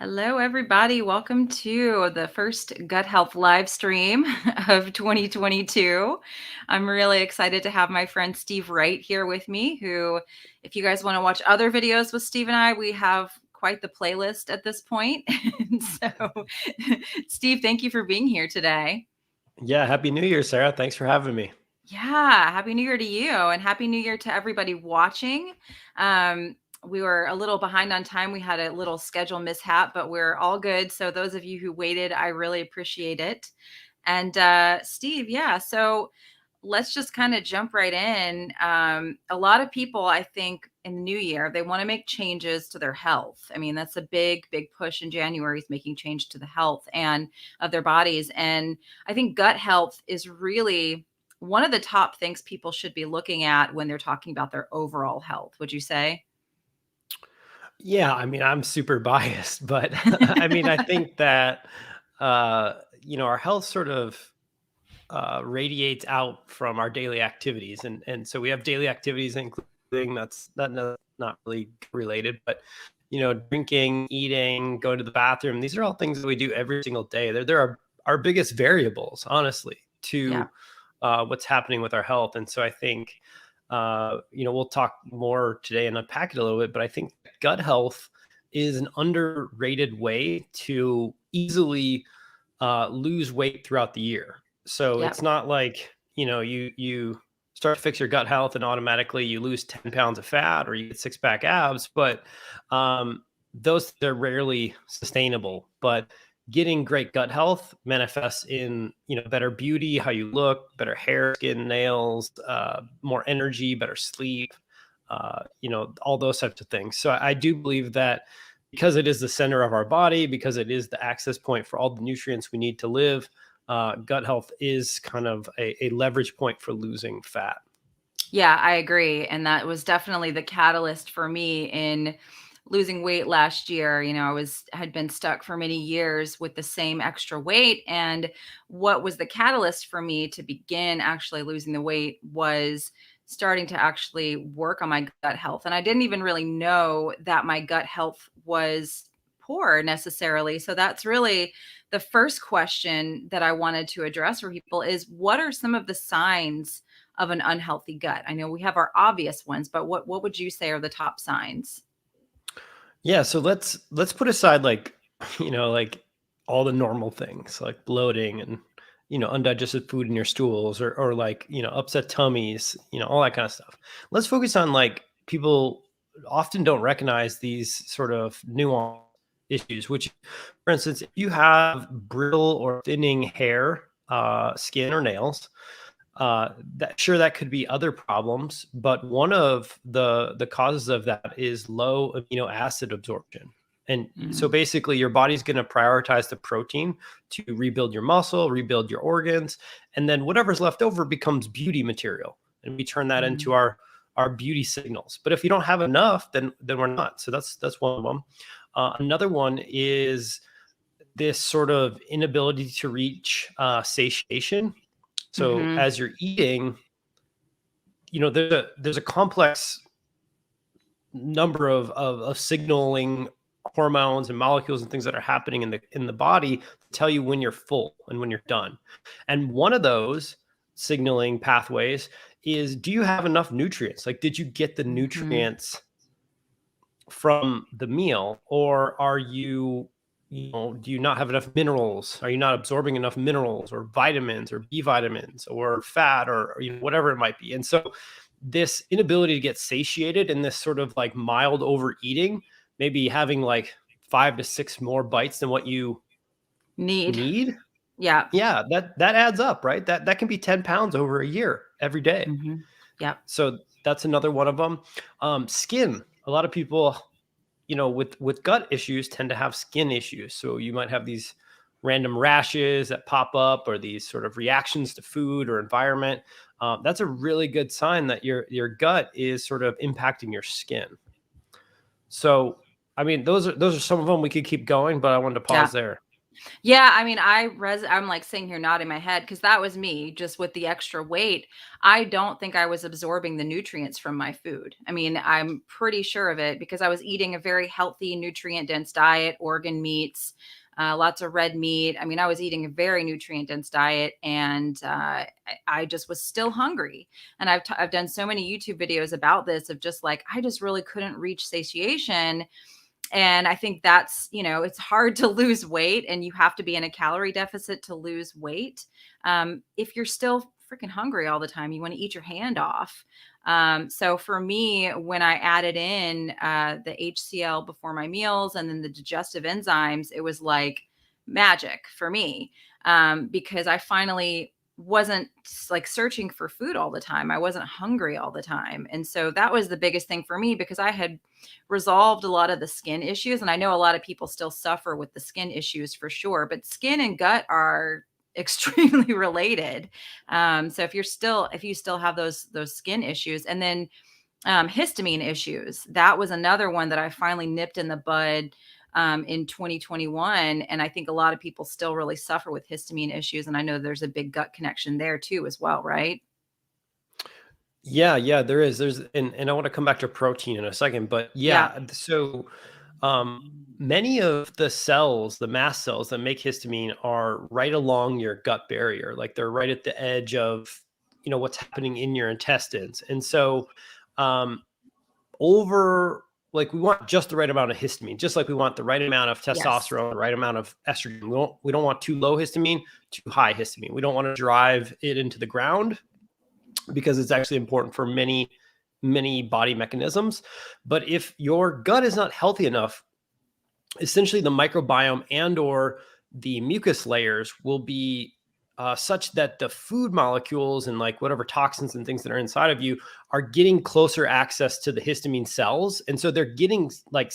Hello, everybody. Welcome to the first gut health live stream of 2022. I'm really excited to have my friend Steve Wright here with me, who, if you guys want to watch other videos with Steve and I, we have quite the playlist at this point. So, Steve, thank you for being here today. Yeah, Happy New Year, Sarah. Thanks for having me. Yeah, Happy New Year to you, and Happy New Year to everybody watching. We were a little behind on time. We had a little schedule mishap, but we're all good. So those of you who waited, I really appreciate it. And Steve, yeah, so let's just kind of jump right in. A lot of people, I think, in the new year, they want to make changes to their health. I mean, that's a big, big push in January is making change to the health and of their bodies. And I think gut health is really one of the top things people should be looking at when they're talking about their overall health. Would you say? Yeah, I'm super biased, but I think that our health sort of radiates out from our daily activities, and so we have daily activities, including not really related, but drinking, eating, going to the bathroom. These are all things that we do every single day. They're our biggest variables, honestly, Yeah. to what's happening with our health. And so I think, we'll talk more today and unpack it a little bit, but I think gut health is an underrated way to easily lose weight throughout the year. So Yep. it's not like, you start to fix your gut health and automatically you lose 10 pounds of fat or you get six pack abs, but they're rarely sustainable. But getting great gut health manifests in better beauty, how you look, better hair, skin, nails, more energy, better sleep, all those types of things. So I do believe that because it is the center of our body, because it is the access point for all the nutrients we need to live, gut health is kind of a leverage point for losing fat. Yeah, I agree. And that was definitely the catalyst for me in losing weight last year. Had been stuck for many years with the same extra weight. And what was the catalyst for me to begin actually losing the weight was starting to actually work on my gut health. And I didn't even really know that my gut health was poor necessarily. So that's really the first question that I wanted to address for people is what are some of the signs of an unhealthy gut? I know we have our obvious ones, but what would you say are the top signs? Yeah, so let's put aside like like all the normal things like bloating and undigested food in your stools or like upset tummies, all that kind of stuff. Let's focus on like people often don't recognize these sort of nuance issues, which for instance, if you have brittle or thinning hair, skin or nails, that could be other problems, but one of the causes of that is low amino acid absorption. And so Mm, basically your body's going to prioritize the protein to rebuild your muscle, rebuild your organs, and then whatever's left over becomes beauty material, and we turn that into mm, our beauty signals. But if you don't have enough, then we're not. So that's one of them. Another one is this sort of inability to reach satiation. So mhm. as you're eating, there's a complex number of signaling hormones and molecules and things that are happening in the body to tell you when you're full and when you're done. And one of those signaling pathways is, do you have enough nutrients? Like, did you get the Mhm. nutrients from the meal, or are do you not have enough minerals? Are you not absorbing enough minerals or vitamins or B vitamins or fat or whatever it might be? And so this inability to get satiated and this sort of like mild overeating, maybe having like 5 to 6 more bites than what you Need. need. Yeah. Yeah, that adds up, right? That can be 10 pounds over a year every day. Mhm. Yep. So that's another one of them. Skin. A lot of people with gut issues tend to have skin issues. So you might have these random rashes that pop up or these sort of reactions to food or environment. That's a really good sign that your gut is sort of impacting your skin. So, those are some of them. We could keep going, but I wanted to Yeah. pause there. Yeah, I mean, I'm like sitting here nodding my head because that was me just with the extra weight. I don't think I was absorbing the nutrients from my food. I mean, I'm pretty sure of it because I was eating a very healthy, nutrient dense diet, organ meats, lots of red meat. I mean, I was eating a very nutrient dense diet, and I just was still hungry. And I've done so many YouTube videos about this of just like I just really couldn't reach satiation. And I think that's, it's hard to lose weight and you have to be in a calorie deficit to lose weight. If you're still freaking hungry all the time, you want to eat your hand off. So for me, when I added in the HCl before my meals and then the digestive enzymes, it was like magic for me, because I finally wasn't like searching for food all the time. I wasn't hungry all the time. And so that was the biggest thing for me because I had resolved a lot of the skin issues. And I know a lot of people still suffer with the skin issues for sure, but skin and gut are extremely related. So if you still have those skin issues, and then histamine issues, that was another one that I finally nipped in the bud in 2021. And I think a lot of people still really suffer with histamine issues. And I know there's a big gut connection there too, as well, right? Yeah, yeah, there is. And I want to come back to protein in a second, but Yeah. yeah, so um many of the cells, the mast cells that make histamine are right along your gut barrier. Like they're right at the edge of, what's happening in your intestines. And so um over like we want just the right amount of histamine, just like we want the right amount of Yes. testosterone, the right amount of estrogen. We don't want too low histamine, too high histamine. We don't want to drive it into the ground because it's actually important for many body mechanisms. But if your gut is not healthy enough, essentially the microbiome and or the mucus layers will be such that the food molecules and like whatever toxins and things that are inside of you are getting closer access to the histamine cells, and so they're getting like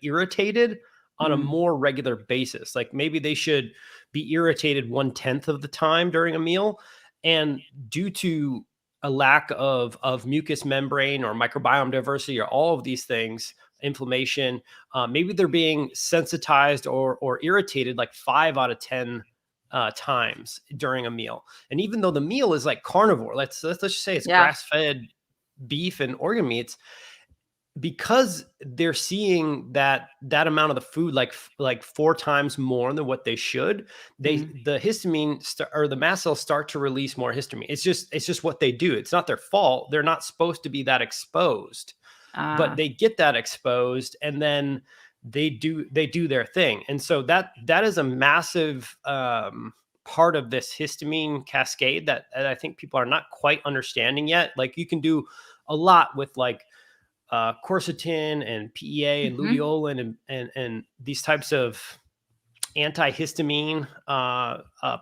irritated on a Mm. more regular basis. Like maybe they should be irritated 1/10 of the time during a meal, and due to a lack of mucus membrane or microbiome diversity or all of these things, inflammation, maybe they're being sensitized or irritated like 5 out of 10 times during a meal. And even though the meal is like carnivore, let's just say it's Yeah. grass fed beef and organ meats, because they're seeing that amount of the food like 4 times more than what they should, Mm. the histamine or the mast cells start to release more histamine. It's just what they do. It's not their fault. They're not supposed to be that exposed, but Ah. they get that exposed, and then they do their thing. And so that is a massive part of this histamine cascade that I think people are not quite understanding yet. Like you can do a lot with like quercetin and PEA and Mhm. luteolin and these types of antihistamine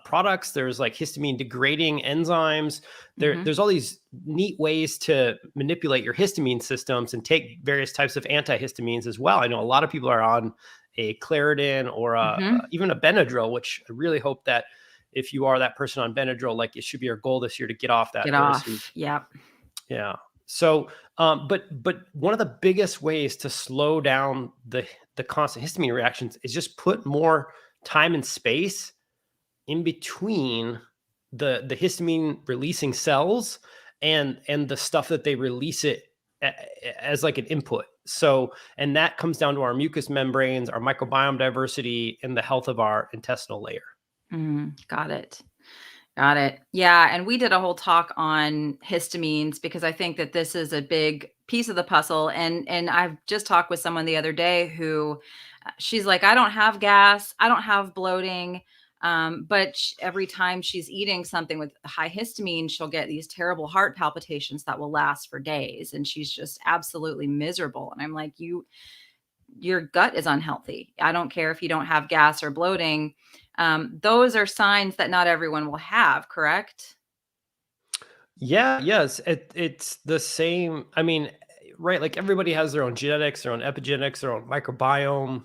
products. There's like histamine degrading enzymes. Mhm. There's all these neat ways to manipulate your histamine systems and take various types of antihistamines as well. I know a lot of people are on a Claritin or Mhm. even a Benadryl, which I really hope that if you are that person on Benadryl, like it should be your goal this year to get off that Get very soon. off. Yep. Yeah. So, but one of the biggest ways to slow down the constant histamine reactions is just put more time and space in between the histamine releasing cells and the stuff that they release it as like an input. So, and that comes down to our mucous membranes, our microbiome diversity, and the health of our intestinal layer. Got it. Got it. Yeah, and we did a whole talk on histamines because I think that this is a big piece of the puzzle. And I've just talked with someone the other day who she's like, I don't have gas, I don't have bloating, but every time she's eating something with high histamine, she'll get these terrible heart palpitations that will last for days, and she's just absolutely miserable. And I'm like, your gut is unhealthy. I don't care if you don't have gas or bloating. Those are signs that not everyone will have, correct? Yeah, yes, it's the same. I mean, right? Like everybody has their own genetics, their own epigenetics, their own microbiome.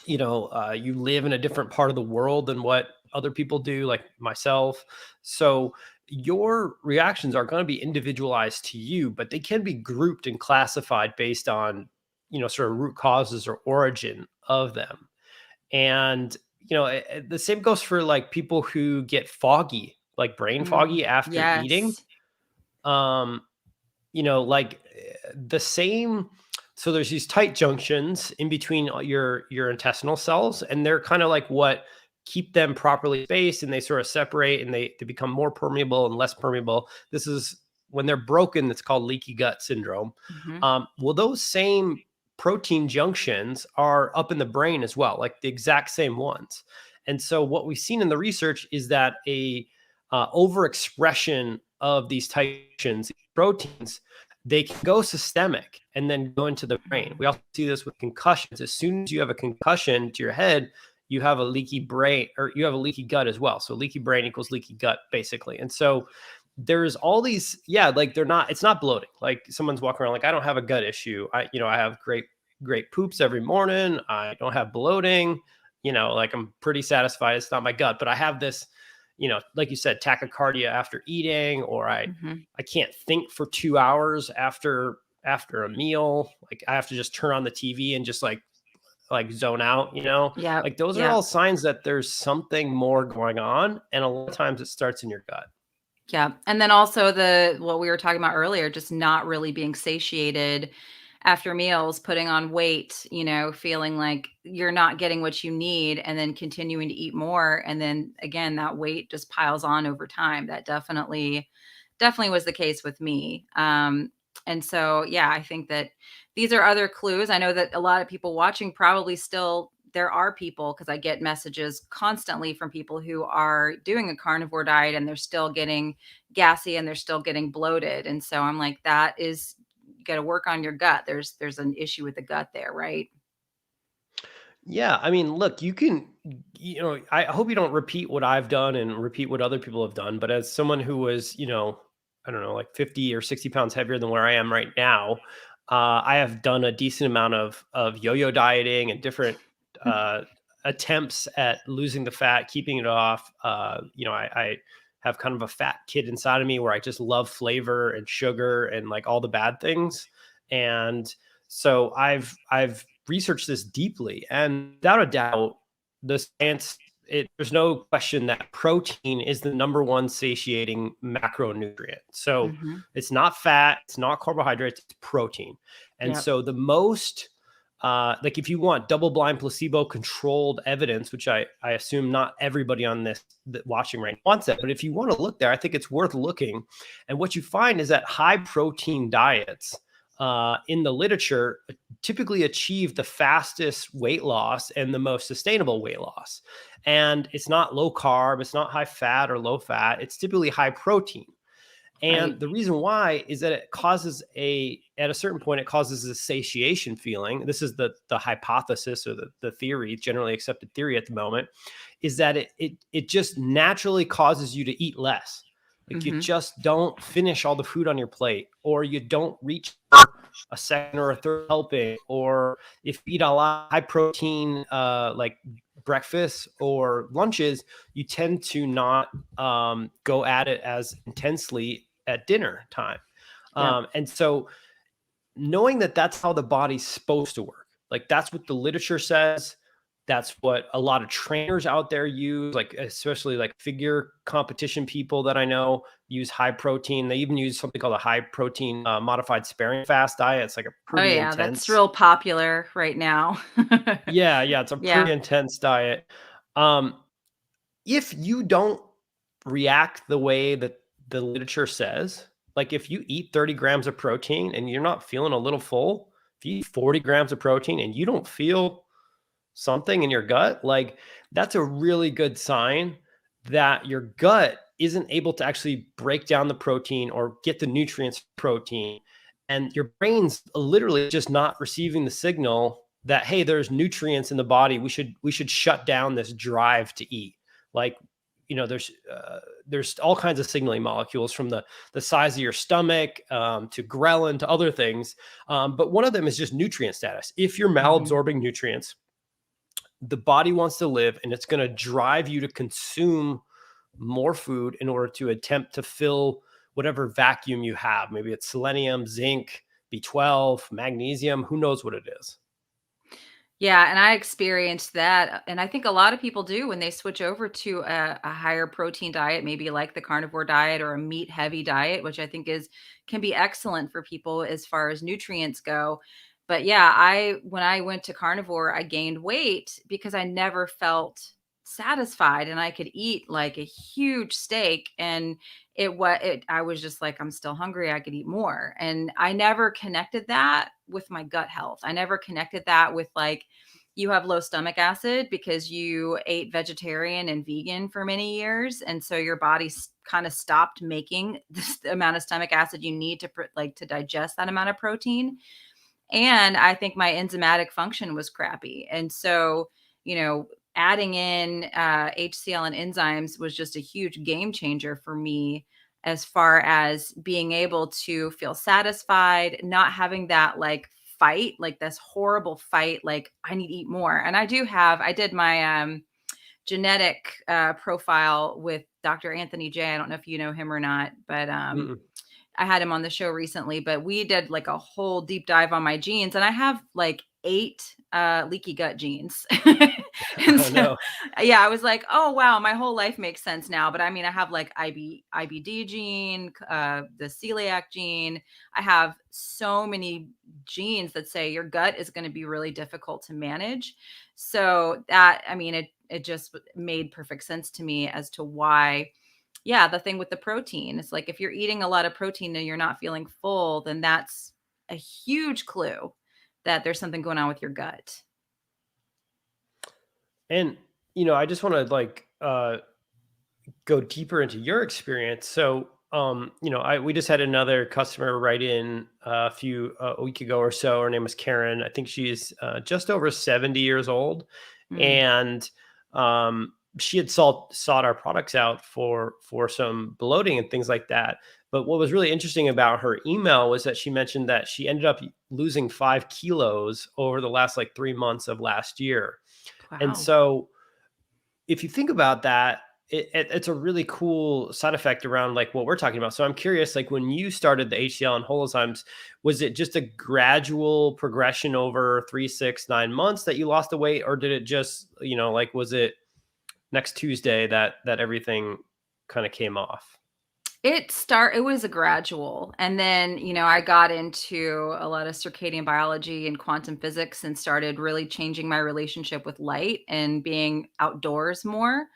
You live in a different part of the world than what other people do, like myself. So your reactions are going to be individualized to you, but they can be grouped and classified based on, sort of root causes or origin of them. And the same goes for like people who get foggy, like brain foggy after eating. Yes. Um, like the same. So there's these tight junctions in between your intestinal cells, and they're kind of like what keep them properly spaced, and they sort of separate, and they become more permeable and less permeable. This is when they're broken. That's called leaky gut syndrome. Hmm. Well, those same protein junctions are up in the brain as well, like the exact same ones. And so what we've seen in the research is that a overexpression of these tight junctions, proteins, they can go systemic and then go into the brain. We also see this with concussions. As soon as you have a concussion to your head, you have a leaky brain, or you have a leaky gut as well. So leaky brain equals leaky gut, basically. And so there's all these, like it's not bloating. Like someone's walking around like, I don't have a gut issue. I have great poops every morning. I don't have bloating. Like I'm pretty satisfied. It's not my gut, but I have this, like you said, tachycardia after eating, or Hmm. I can't think for 2 hours after a meal. Like I have to just turn on the TV and just like zone out, Yep. like those are Yep. all signs that there's something more going on. And a lot of times it starts in your gut. Yeah. And then also what we were talking about earlier, just not really being satiated after meals, putting on weight, feeling like you're not getting what you need and then continuing to eat more. And then again, that weight just piles on over time. That definitely was the case with me. And so, yeah, I think that these are other clues. I know that a lot of people watching probably still, there are people, because I get messages constantly from people who are doing a carnivore diet and they're still getting gassy and they're still getting bloated. And so I'm like, that is, you got to work on your gut. There's an issue with the gut there, right? Yeah, I mean, look, I hope you don't repeat what I've done and repeat what other people have done. But as someone who was, I don't know, like 50 or 60 pounds heavier than where I am right now, I have done a decent amount of yo-yo dieting and different uh, attempts at losing the fat, keeping it off. I have kind of a fat kid inside of me where I just love flavor and sugar and like all the bad things. And so I've researched this deeply, and without a doubt, the science. There's no question that protein is the number one satiating macronutrient. So Hmm. it's not fat, it's not carbohydrates, it's protein. And Yep. so the most, like if you want double blind placebo controlled evidence, which I assume not everybody on this watching right now wants that, but if you want to look there, I think it's worth looking. And what you find is that high protein diets in the literature typically achieve the fastest weight loss and the most sustainable weight loss. And it's not low carb, it's not high fat or low fat, it's typically high protein. Right. And the reason why is that at a certain point, it causes a satiation feeling. This is the hypothesis, or the theory, generally accepted theory at the moment, is that it just naturally causes you to eat less. Like you Hmm. just don't finish all the food on your plate, or you don't reach a second or a third helping, or if you eat a lot of high protein, like breakfast or lunches, you tend to not go at it as intensely at dinner time. Yep. And so knowing that that's how the body's supposed to work, like that's what the literature says. That's what a lot of trainers out there use, like especially like figure competition people that I know use high protein. They even use something called a high protein modified sparing fast diet. It's like a Oh pretty yeah, that's intense. real popular right now. Yeah, it's a pretty Yeah. intense diet. Um, if you don't react the way that the literature says, like if you eat 30 grams of protein and you're not feeling a little full, if you eat 40 grams of protein and you don't feel something in your gut, like that's a really good sign that your gut isn't able to actually break down the protein or get the nutrients from protein. And your brain's literally just not receiving the signal that, hey, there's nutrients in the body. We should shut down this drive to eat. Like, there's all kinds of signaling molecules from the size of your stomach to ghrelin to other things. But one of them is just nutrient status. If you're Hmm. malabsorbing nutrients, the body wants to live, and it's going to drive you to consume more food in order to attempt to fill whatever vacuum you have. Maybe it's selenium, zinc, B12, magnesium, who knows what it is. Yeah, and I experienced that, and I think a lot of people do when they switch over to a higher protein diet, maybe like the carnivore diet or a meat heavy diet, which I think is can be excellent for people as far as nutrients go. But yeah, I when I went to carnivore, I gained weight because I never felt satisfied, and I could eat like a huge steak, and I was just like, I'm still hungry, I could eat more. And I never connected that with my gut health. I never connected that with like you have low stomach acid because you ate vegetarian and vegan for many years, and so your body kind of stopped making the amount of stomach acid you need to like to digest that amount of protein. And I think my enzymatic function was crappy. And so, adding in HCl and enzymes was just a huge game changer for me as far as being able to feel satisfied, not having that like fight, like this horrible fight, like I need to eat more. And I did my genetic profile with Dr. Anthony J. I don't know if you know him or not, but Mm-mm. I had him on the show recently, but we did like a whole deep dive on my genes, and I have like 8 leaky gut genes. And Oh so no. yeah, I was like, "Oh wow, my whole life makes sense now." But I mean, I have like IBD gene, the celiac gene. I have so many genes that say your gut is going to be really difficult to manage. So that, I mean, it just made perfect sense to me as to why, yeah, the thing with the protein, it's like if you're eating a lot of protein and you're not feeling full, then that's a huge clue that there's something going on with your gut. And I just want to go deeper into your experience. So, we just had another customer write in a week ago or so. Her name was Karen. I think she's just over 70 years old, Mm, and she had sought our products out for some bloating and things like that. But what was really interesting about her email was that she mentioned that she ended up losing 5 kilos over the last like 3 months of last year. And wow. so if you think about that, it's a really cool side effect around like what we're talking about. So I'm curious, like when you started the HCL and whole enzymes, was it just a gradual progression over 3, 6, 9 months that you lost the weight, or did it just, like was it next Tuesday that everything kind of came off? It was a gradual, and then, I got into a lot of circadian biology and quantum physics and started really changing my relationship with light and being outdoors more.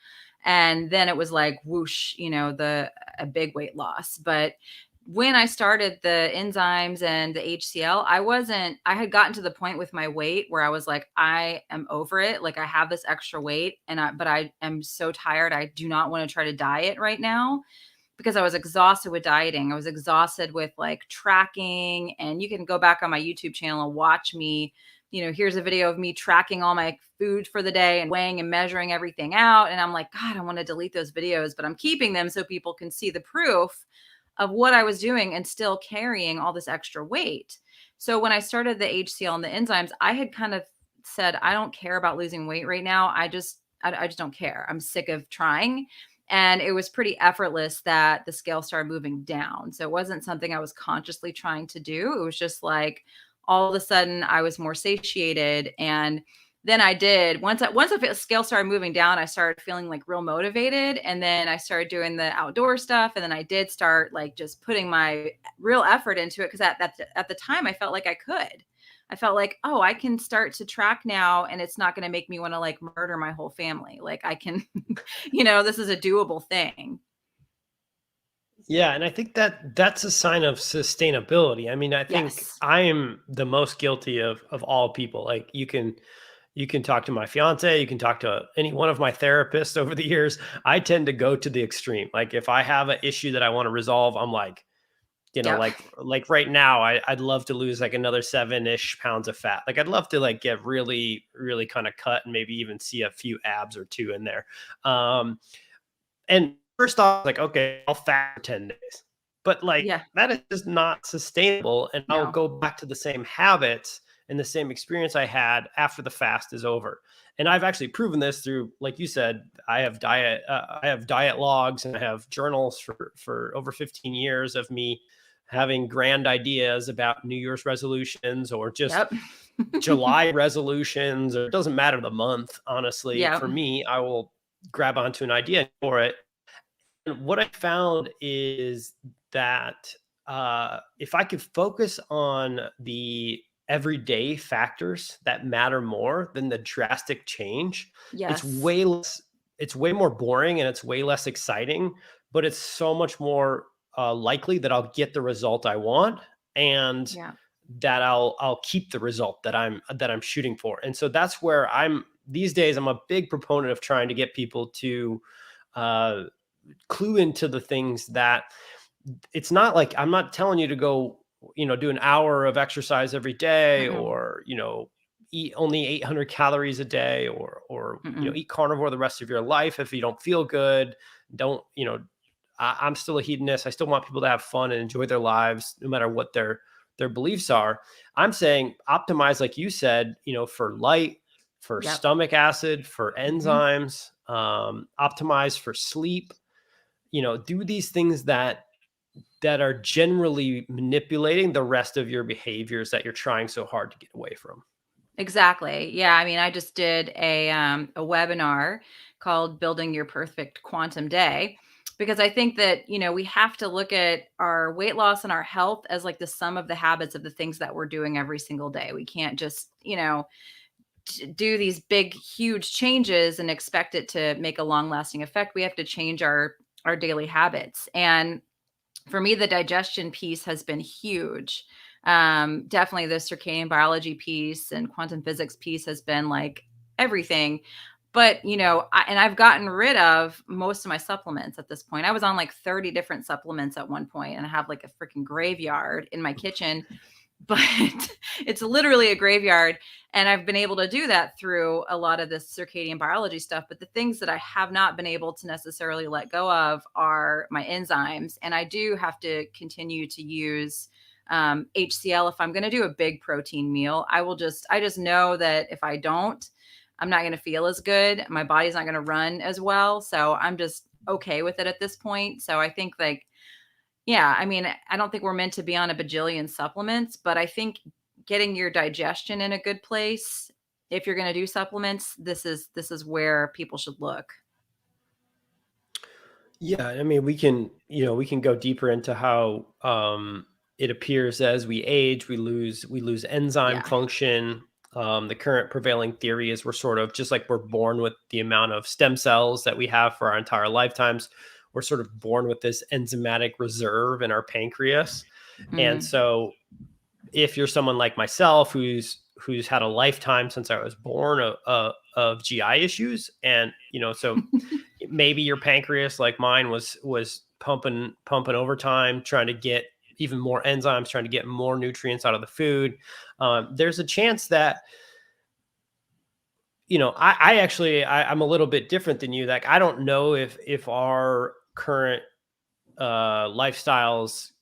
And then it was like whoosh, the a big weight loss. But when I started the enzymes and the HCl, I had gotten to the point with my weight where I was like, I am over it. Like I have this extra weight but I am so tired. I do not want to try to diet right now because I was exhausted with dieting. I was exhausted with like tracking. And you can go back on my YouTube channel and watch me. Here's a video of me tracking all my food for the day and weighing and measuring everything out. And I'm like, God, I want to delete those videos, but I'm keeping them so people can see the proof of what I was doing and still carrying all this extra weight. So when I started the HCl and the enzymes, I had kind of said, I don't care about losing weight right now. I just don't care. I'm sick of trying. And it was pretty effortless that the scale started moving down. So it wasn't something I was consciously trying to do. It was just like all of a sudden I was more satiated. And then I did once the scale started moving down, I started feeling like real motivated. And then I started doing the outdoor stuff. And then I did start like just putting my real effort into it. Cause at the time I felt like I could. I felt like, oh, I can start to track now and it's not going to make me want to like murder my whole family. Like I can, this is a doable thing. Yeah, and I think that that's a sign of sustainability. I mean, I think Yes. I am the most guilty of all people. Like you can talk to my fiance, you can talk to any one of my therapists over the years. I tend to go to the extreme. Like if I have an issue that I want to resolve, I'm like, Yep. like right now, I'd love to lose like another 7-ish pounds of fat. Like I'd love to like get really, really kind of cut and maybe even see a few abs or two in there. And first off, like, okay, I'll fast for 10 days. But like Yeah. that is just not sustainable. And I'll No. go back to the same habits and the same experience I had after the fast is over. And I've actually proven this through, like you said, I have diet logs and I have journals for over 15 years of me having grand ideas about New Year's resolutions or just Yep. July resolutions, or it doesn't matter the month, honestly. Yep. For me, I will grab onto an idea for it. And what I found is that if I could focus on the everyday factors that matter more than the drastic change, it's Yes. way less, it's way more boring and it's way less exciting, but it's so much more likely that I'll get the result I want, and Yeah. that I'll keep the result that I'm shooting for. And so that's where I'm these days. I'm a big proponent of trying to get people to uh, clue into the things that it's not like I'm not telling you to go, do an hour of exercise every day, Mm-mm. or, eat only 800 calories a day, or, Mm-mm. eat carnivore the rest of your life if you don't feel good. Don't, I'm still a hedonist. I still want people to have fun and enjoy their lives, no matter what their beliefs are. I'm saying optimize, like you said, for light, for Yep. stomach acid, for Hmm. enzymes, optimize for sleep. Do these things that are generally manipulating the rest of your behaviors that you're trying so hard to get away from. Exactly. Yeah. I mean, I just did a webinar called Building Your Perfect Quantum Day, because I think that, we have to look at our weight loss and our health as like the sum of the habits of the things that we're doing every single day. We can't just, do these big, huge changes and expect it to make a long lasting effect. We have to change our daily habits. And for me, the digestion piece has been huge. Definitely the circadian biology piece and quantum physics piece has been like everything. But, and I've gotten rid of most of my supplements at this point. I was on like 30 different supplements at one point, and I have like a freaking graveyard in my kitchen, but it's literally a graveyard. And I've been able to do that through a lot of this circadian biology stuff. But the things that I have not been able to necessarily let go of are my enzymes. And I do have to continue to use HCl if I'm going to do a big protein meal. I just know that if I don't, I'm not going to feel as good. My body's not going to run as well. So I'm just okay with it at this point. So I think like, yeah, I mean, I don't think we're meant to be on a bajillion supplements, but I think getting your digestion in a good place, if you're going to do supplements, this is where people should look. Yeah, I mean, we can go deeper into how it appears as we age, we lose enzyme Yeah. function. The current prevailing theory is we're sort of just like we're born with the amount of stem cells that we have for our entire lifetimes. We're sort of born with this enzymatic reserve in our pancreas, and Mm. so if you're someone like myself who's had a lifetime since I was born of GI issues, and so maybe your pancreas, like mine, was pumping overtime, trying to get even more enzymes, trying to get more nutrients out of the food. There's a chance that I actually I'm a little bit different than you. Like I don't know if our current lifestyles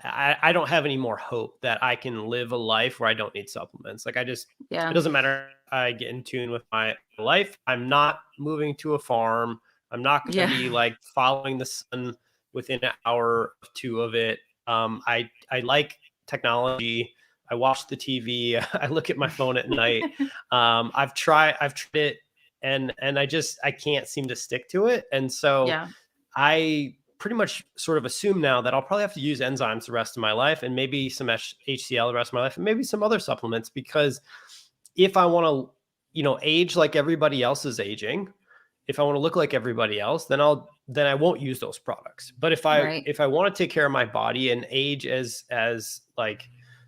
I don't have any more hope that I can live a life where I don't need supplements. Like it Yeah. doesn't matter. I get in tune with my life. I'm not moving to a farm. I'm not going to Yeah. be like following the sun within an hour or two of it. I like technology. I watch the TV. I look at my phone at night. I've tried it, and I can't seem to stick to it. And so Yeah. I pretty much sort of assume now that I'll probably have to use enzymes the rest of my life, and maybe some HCl the rest of my life, and maybe some other supplements, because if I want to, age like everybody else is aging, if I want to look like everybody else, then I won't use those products. But if I Right. if I want to take care of my body and age as like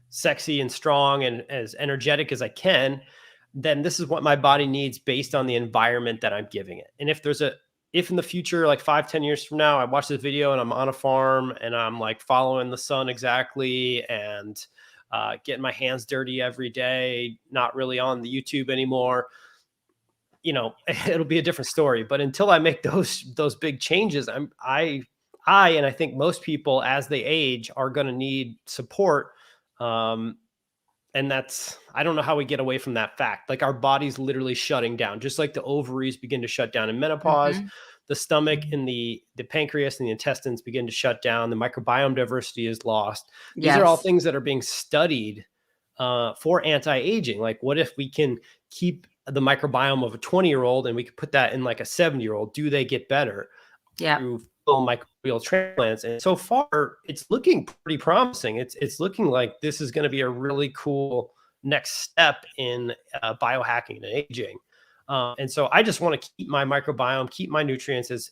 sexy and strong and as energetic as I can, then this is what my body needs based on the environment that I'm giving it. And if in the future, like 5-10 years from now, I watch this video and I'm on a farm and I'm like following the sun exactly, and getting my hands dirty every day, not really on the YouTube anymore, it'll be a different story. But until I make those big changes, and I think most people as they age are going to need support. Um, and I don't know how we get away from that fact. Like our body's literally shutting down, just like the ovaries begin to shut down in menopause. Hmm. the stomach and the pancreas and the intestines begin to shut down. The microbiome diversity is lost. These are all Yes. things that are being studied for anti-aging. Like, what if we can keep the microbiome of a 20-year-old and we could put that in like a 70-year-old? Do they get better Yeah. through full microbial transplants? And so far, it's looking pretty promising. It's looking like this is going to be a really cool next step in biohacking and aging. And so I just want to keep my microbiome, keep my nutrients as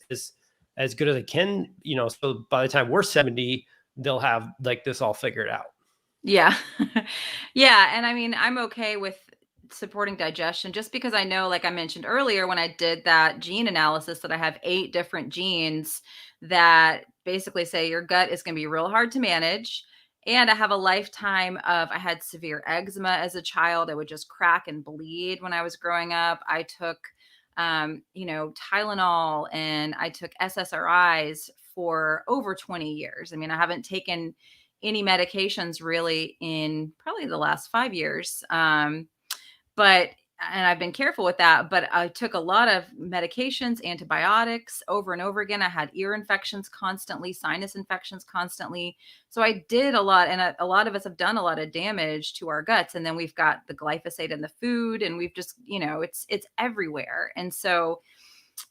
good as I can. So by the time we're 70, they'll have like this all figured out. Yeah. Yeah, and I mean, I'm okay with supporting digestion just because I know, like I mentioned earlier, when I did that gene analysis, that I have 8 different genes that basically say your gut is going to be real hard to manage. And I have a lifetime of, I had severe eczema as a child. I would just crack and bleed when I was growing up. I took, Tylenol, and I took SSRIs for over 20 years. I mean, I haven't taken any medications really in probably the last 5 years. But and I've been careful with that, but I took a lot of medications, antibiotics over and over again. I had ear infections constantly, sinus infections constantly. So I did a lot, and a lot of us have done a lot of damage to our guts. And then we've got the glyphosate in the food, and we've just, it's everywhere. And so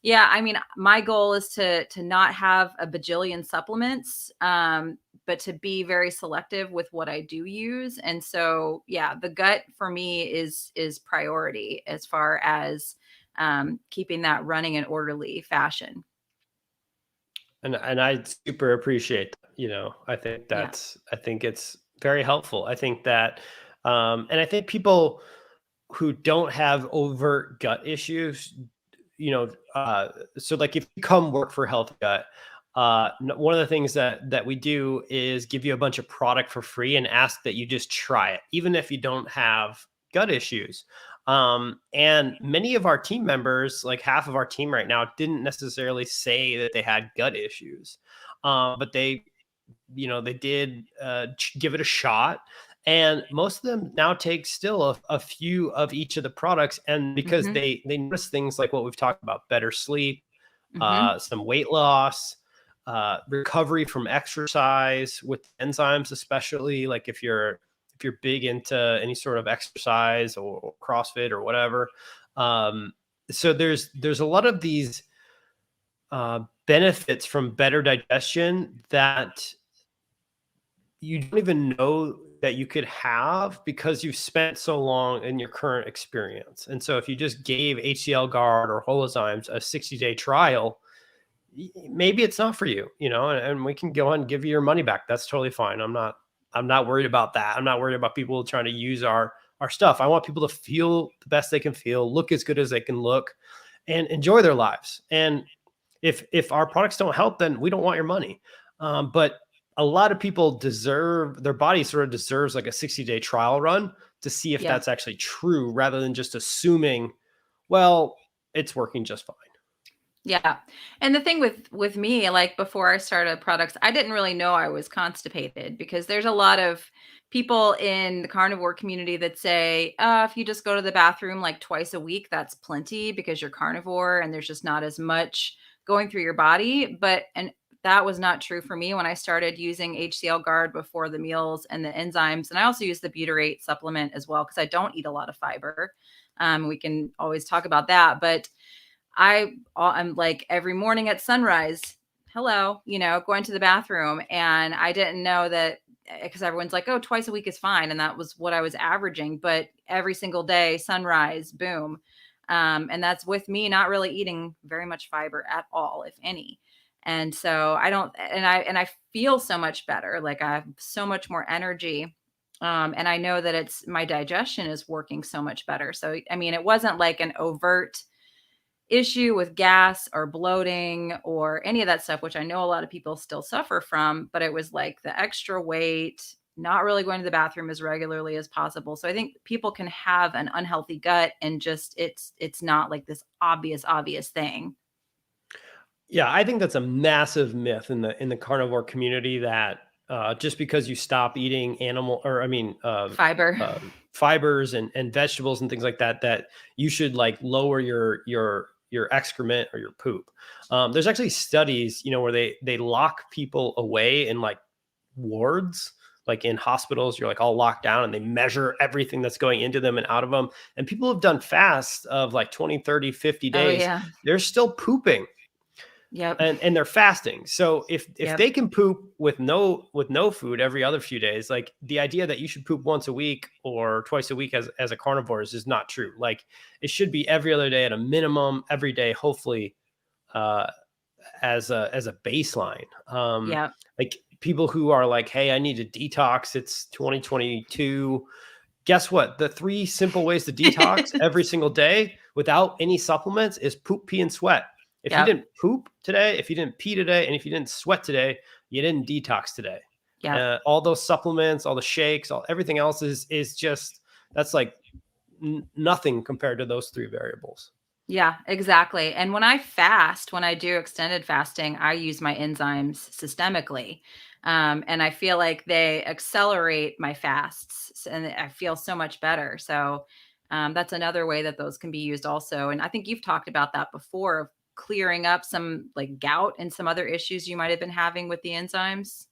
yeah, I mean, my goal is to not have a bajillion supplements, but to be very selective with what I do use. And so, yeah, the gut for me is priority as far as keeping that running in orderly fashion. And I super appreciate that. Yeah. I think it's very helpful. I think that, and I think people who don't have overt gut issues, so like if you come work for Health Gut, one of the things that we do is give you a bunch of product for free and ask that you just try it, even if you don't have gut issues. And many of our team members, like half of our team right now, didn't necessarily say that they had gut issues, but they did give it a shot. And most of them now take still a few of each of the products, and because Hmm. they notice things like what we've talked about: better sleep, Hmm. some weight loss, recovery from exercise with enzymes, especially like if you're big into any sort of exercise or CrossFit or whatever. Um, so there's a lot of these benefits from better digestion that you don't even know that you could have because you've spent so long in your current experience. And so if you just gave HCL Guard or Holozymes a 60-day trial, maybe it's not for you, and we can go ahead and give you your money back. That's totally fine. I'm not worried about that. I'm not worried about people trying to use our stuff. I want people to feel the best they can feel, look as good as they can look, and enjoy their lives. And if our products don't help, then we don't want your money. But a lot of people their body sort of deserves like a 60-day trial run to see if Yeah. that's actually true, rather than just assuming, well, it's working just fine. Yeah. And the thing with me, like before I started products, I didn't really know I was constipated, because there's a lot of people in the carnivore community that say, if you just go to the bathroom like twice a week, that's plenty because you're carnivore and there's just not as much going through your body. And that was not true for me when I started using HCL Guard before the meals and the enzymes. And I also use the Butyrate supplement as well, because I don't eat a lot of fiber. We can always talk about that. But I'm like every morning at sunrise, hello, going to the bathroom. And I didn't know that, because everyone's like, oh, twice a week is fine. And that was what I was averaging. But every single day, sunrise, boom. And that's with me not really eating very much fiber at all, if any. And so I feel so much better. Like I have so much more energy. And I know that my digestion is working so much better. So, I mean, it wasn't like an overt issue with gas or bloating or any of that stuff, which I know a lot of people still suffer from, but it was like the extra weight, not really going to the bathroom as regularly as possible. So I think people can have an unhealthy gut, and just it's not like this obvious thing. Yeah, I think that's a massive myth in the carnivore community, that just because you stop eating animal, or I mean, Fiber. fibers and vegetables and things like that, that you should like lower your your excrement or your poop. There's actually studies, where they lock people away in like wards, like in hospitals. You're like all locked down, and they measure everything that's going into them and out of them. And people have done fasts of like 20, 30, 50 Oh days. yeah. They're still pooping, Yep. and they're fasting. So if Yep. they can poop with no food every other few days, like the idea that you should poop once a week or twice a week as a carnivore is not true. Like it should be every other day at a minimum, every day, hopefully, uh, as a baseline. Yep. Like people who are like, hey, I need to detox. It's 2022. Guess what? The 3 simple ways to detox every single day without any supplements is poop, pee, and sweat. If you Yep. didn't poop today, if you didn't pee today, and if you didn't sweat today, you didn't detox today. Yep. All those supplements, all the shakes, everything else is just, that's like nothing compared to those 3 variables. Yeah, exactly. And when I fast, when I do extended fasting, I use my enzymes systemically. And I feel like they accelerate my fasts and I feel so much better. So that's another way that those can be used also. And I think you've talked about that before of clearing up some like gout and some other issues you might have been having with the enzymes.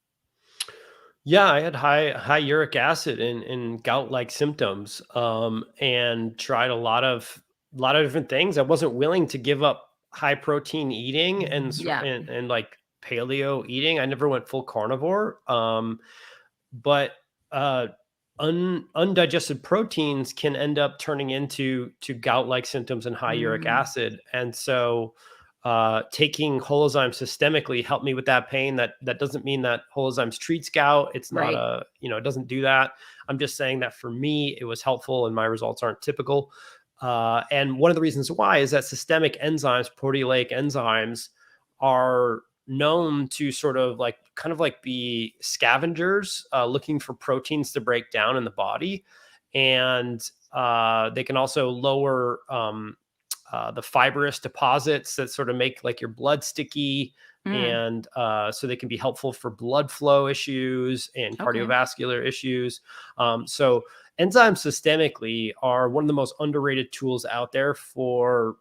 Yeah, I had high uric acid and gout-like symptoms, and tried a lot of different things. I wasn't willing to give up high protein eating Yeah. and like paleo eating. I never went full carnivore, but uh, undigested proteins can end up turning into gout-like symptoms and high uric Mm, acid, and so taking Holozyme systemically helped me with that pain. That doesn't mean that Holozymes treats gout. It's not right. it doesn't do that. I'm just saying that for me, it was helpful, and my results aren't typical. And one of the reasons why is that systemic enzymes, proteolytic enzymes, are known to sort of like kind of like be scavengers looking for proteins to break down in the body, and they can also lower the fibrous deposits that sort of make like your blood sticky, Mm, and so they can be helpful for blood flow issues and okay. cardiovascular issues. So enzymes systemically are one of the most underrated tools out there for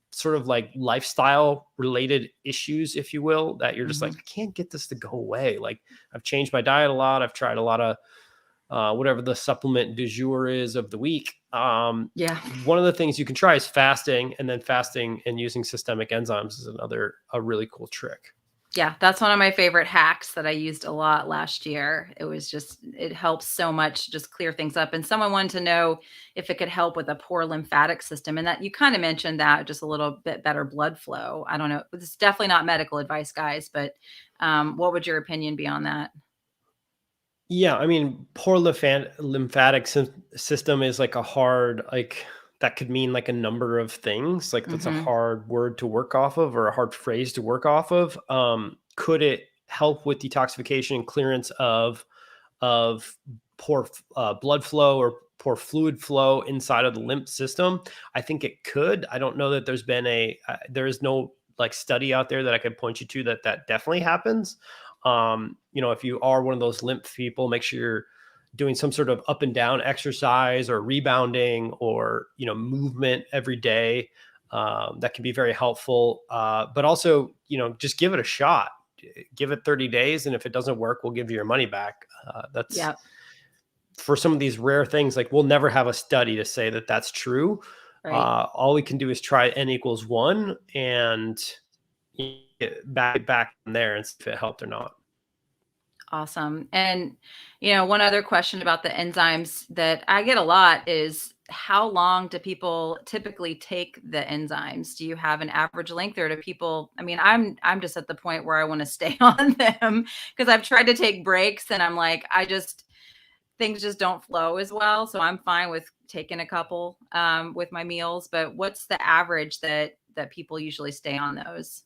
sort of like lifestyle related issues, if you will, that you're just like, Hmm. I can't get this to go away. Like I've changed my diet a lot. I've tried a lot of whatever the supplement du jour is of the week. Yeah. One of the things you can try is fasting, and then fasting and using systemic enzymes is a really cool trick. Yeah, that's one of my favorite hacks that I used a lot last year. It was just it helps so much to just clear things up. And someone wanted to know if it could help with a poor lymphatic system. And that you kind of mentioned that just a little bit better blood flow. I don't know. It's definitely not medical advice, guys, but what would your opinion be on that? Yeah, I mean, poor lymphatic system is like a hard, like that could mean like a number of things. Like that's a Hmm. hard word to work off of, or a hard phrase to work off of. Could it help with detoxification and clearance of poor blood flow or poor fluid flow inside of the lymph system? I think it could. I don't know that there is no like study out there that I could point you to that definitely happens. If you are one of those lymph people, make sure you're doing some sort of up and down exercise or rebounding or movement every day. That can be very helpful. But also, just give it a shot. Give it 30 days, and if it doesn't work, we'll give you your money back. That's Yeah, for for some of these rare things. Like we'll never have a study to say that that's true. right. All we can do is try n=1 and back from there and see if it helped or not. Awesome. And, one other question about the enzymes that I get a lot is how long do people typically take the enzymes? Do you have an average length or do people, I mean, I'm just at the point where I want to stay on them because I've tried to take breaks and I'm like, things just don't flow as well. So I'm fine with taking a couple with my meals, but what's the average that people usually stay on those?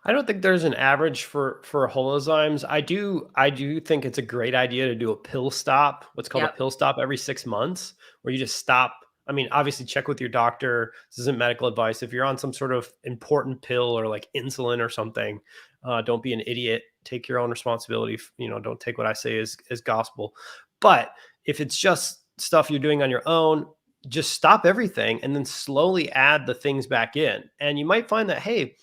I don't think there's an average for holozymes. I do think it's a great idea to do a pill stop, what's called a Yep. pill stop every 6 months, where you just stop. I mean, obviously check with your doctor. This isn't medical advice. If you're on some sort of important pill or like insulin or something, don't be an idiot. Take your own responsibility. Don't take what I say as gospel. But if it's just stuff you're doing on your own, just stop everything and then slowly add the things back in. And you might find that, hey,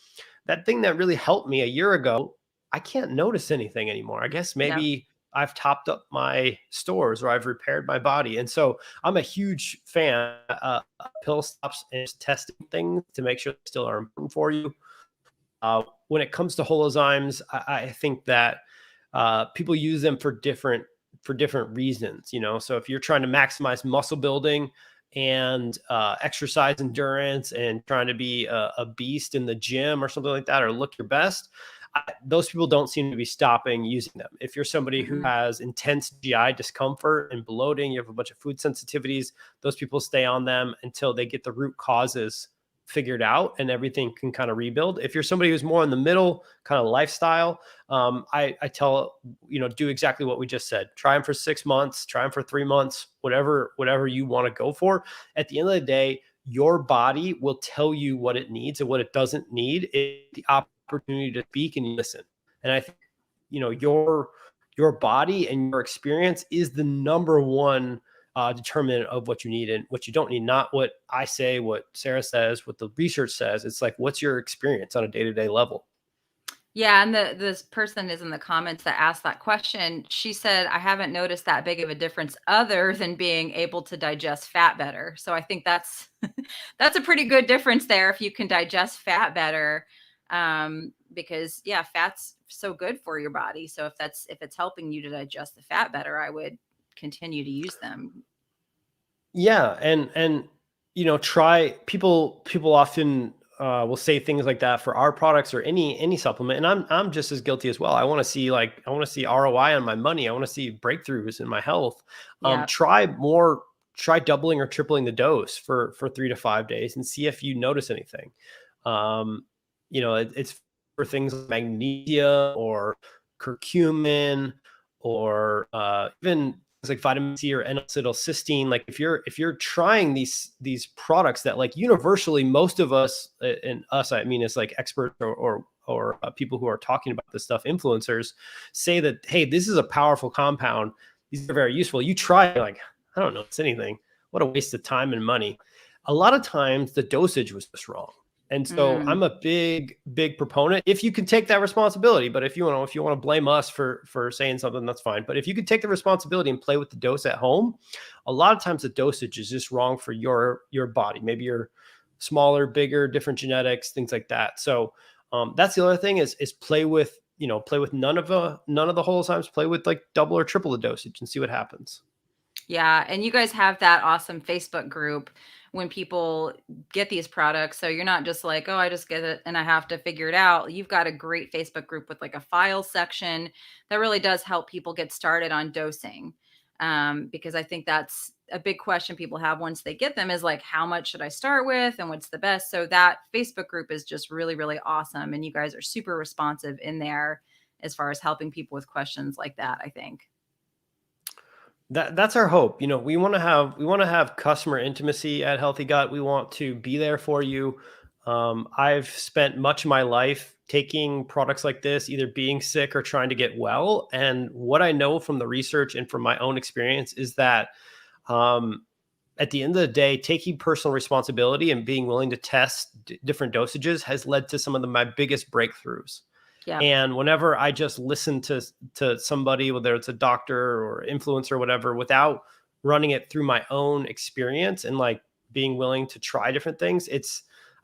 that thing that really helped me a year ago, I can't notice anything anymore. I guess Yep. maybe I've topped up my stores or I've repaired my body. And so I'm a huge fan of pill stops and just testing things to make sure they still are important for you. When it comes to holozymes, I think that people use them for different reasons. So if you're trying to maximize muscle building and exercise endurance and trying to be a beast in the gym or something like that, or look your best, those people don't seem to be stopping using them. If you're somebody who Mm-mm. has intense GI discomfort and bloating, you have a bunch of food sensitivities, those people stay on them until they get the root causes figured out and everything can kind of rebuild. If you're somebody who's more in the middle kind of lifestyle, I tell, do exactly what we just said. Try them for 6 months, try them for 3 months, whatever you want to go for. At the end of the day, your body will tell you what it needs and what it doesn't need. It's the opportunity to speak and listen. And I think, your body and your experience is the number one determinant of what you need and what you don't need, not what I say, what Sarah says, what the research says. It's like, what's your experience on a day-to-day level? Yeah, and this person is in the comments that asked that question. She said, "I haven't noticed that big of a difference other than being able to digest fat better." So I think that's that's a pretty good difference there if you can digest fat better. Because yeah, fat's so good for your body. So if it's helping you to digest the fat better, I would continue to use them. Yeah, and try people often will say things like that for our products or any supplement, and I'm just as guilty as well. I want to see ROI on my money. I want to see breakthroughs in my health. Yeah. Try doubling or tripling the dose for 3 to 5 days and see if you notice anything. Um, it's for things like magnesia or curcumin or even things like vitamin C or N-acetylcysteine. Like if you're trying these products that like universally most of us, and us I mean as like experts or people who are talking about this stuff, influencers, say that, hey, this is a powerful compound, these are very useful. You try it, like, I don't know, it's anything. What a waste of time and money. A lot of times the dosage was just wrong. And so Mm, I'm a big proponent if you can take that responsibility. But if you want to blame us for saying something, that's fine. But if you could take the responsibility and play with the dose at home, a lot of times the dosage is just wrong for your body. Maybe you're smaller, bigger, different genetics, things like that. So that's the other thing is play with none of the whole times. Play with like double or triple the dosage and see what happens. yeah, and you guys have that awesome Facebook group when people get these products. So you're not just like, oh, I just get it and I have to figure it out. You've got a great Facebook group with like a file section that really does help people get started on dosing. Because I think that's a big question people have once they get them is like, how much should I start with and what's the best? So that Facebook group is just really, really awesome. And you guys are super responsive in there as far as helping people with questions like that, I think. That's our hope. We want to have customer intimacy at Healthy Gut. We want to be there for you. I've spent much of my life taking products like this, either being sick or trying to get well. And what I know from the research and from my own experience is that um, at the end of the day, taking personal responsibility and being willing to test different dosages has led to some of my biggest breakthroughs. Yeah. And whenever I just listen to somebody, whether it's a doctor or influencer or whatever, without running it through my own experience and like being willing to try different things,